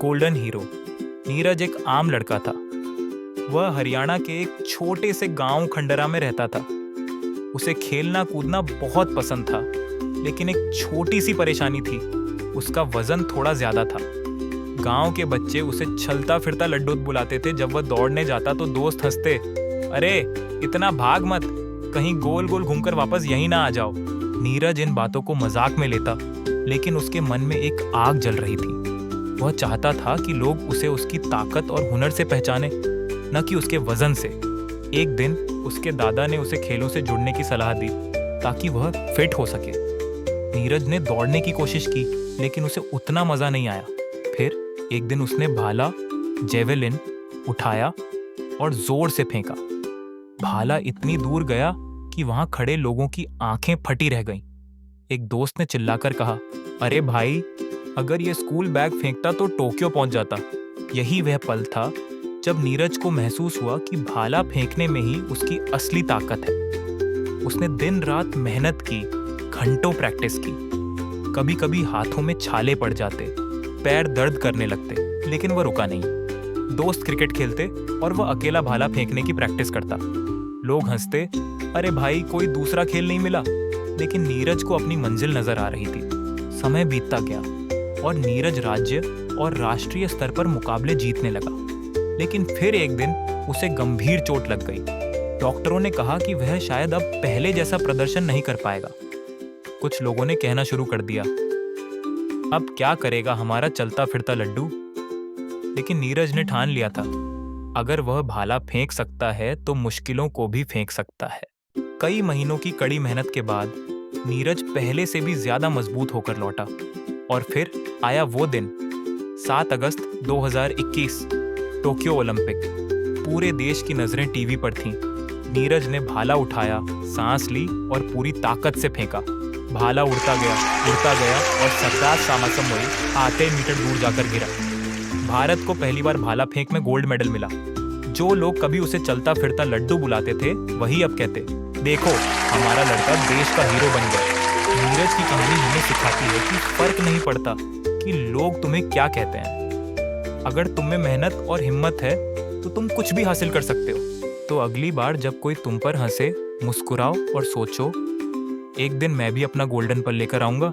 Golden hero. Neeraj एक आम लड़का था। वह हरियाणा के एक छोटे से गांव खंडरा में रहता था। उसे खेलना कूदना बहुत पसंद था, लेकिन एक छोटी सी परेशानी थी, उसका वजन थोड़ा ज्यादा था। गांव के बच्चे उसे चलता फिरता लड्डू बुलाते थे। जब वह दौड़ने जाता तो दोस्त हंसते, अरे इतना भाग मत, कहीं गोल गोल घूमकर वापस यहीं ना आ जाओ। नीरज इन बातों को मजाक में लेता, लेकिन उसके मन में एक आग जल रही थी। वह चाहता था कि लोग उसे उसकी ताकत और हुनर से पहचाने, न कि उसके वजन से। एक दिन उसके दादा ने उसे खेलों से जुड़ने की सलाह दी ताकि वह फिट हो सके। नीरज ने दौड़ने की कोशिश की, लेकिन उसे उतना मजा नहीं आया। फिर एक दिन उसने भाला जेवेलिन उठाया और जोर से फेंका। भाला इतनी दूर गया कि वहां खड़े लोगों की आंखें फटी रह गईं। एक दोस्त ने चिल्लाकर कहा, अरे भाई, अगर ये स्कूल बैग फेंकता तो टोक्यो पहुंच जाता। यही वह पल था जब नीरज को महसूस हुआ कि भाला फेंकने में ही उसकी असली ताकत है। उसने दिन रात मेहनत की, घंटों प्रैक्टिस की। कभी कभी हाथों में छाले पड़ जाते, पैर दर्द करने लगते, लेकिन वह रुका नहीं। दोस्त क्रिकेट खेलते और वह अकेला भाला फेंकने की प्रैक्टिस करता। लोग हंसते, अरे भाई, कोई दूसरा खेल नहीं मिला। लेकिन नीरज को अपनी मंजिल नजर आ रही थी। समय बीतता गया और नीरज राज्य और राष्ट्रीय स्तर पर मुकाबले जीतने लगा। लेकिन फिर एक दिन उसे गंभीर चोट लग गई। डॉक्टरों ने कहा कि वह शायद अब पहले जैसा प्रदर्शन नहीं कर पाएगा। कुछ लोगों ने कहना शुरू कर दिया, अब क्या करेगा हमारा चलता फिरता लड्डू। लेकिन नीरज ने ठान लिया था, अगर वह भाला फेंक सकता है तो मुश्किलों को भी फेंक सकता है। कई महीनों की कड़ी मेहनत के बाद नीरज पहले से भी ज्यादा मजबूत होकर लौटा। और फिर आया वो दिन, 7 अगस्त 2021, टोक्यो ओलंपिक। पूरे देश की नजरें टीवी पर थीं। नीरज ने भाला उठाया, सांस ली और पूरी ताकत से फेंका। भाला उड़ता गया और सरदार सामासमोई आधे मीटर दूर जाकर गिरा। भारत को पहली बार भाला फेंक में गोल्ड मेडल मिला। जो लोग कभी उसे चलता फिरता लड्डू बुलाते थे, वही अब कहते, देखो हमारा लड़का देश का हीरो बन गया। नीरज की कहानी हमें सिखाती है कि फर्क नहीं पड़ता कि लोग तुम्हें क्या कहते हैं। अगर तुम में मेहनत और हिम्मत है तो तुम कुछ भी हासिल कर सकते हो। तो अगली बार जब कोई तुम पर हंसे, मुस्कुराओ और सोचो, एक दिन मैं भी अपना गोल्डन पल लेकर आऊंगा।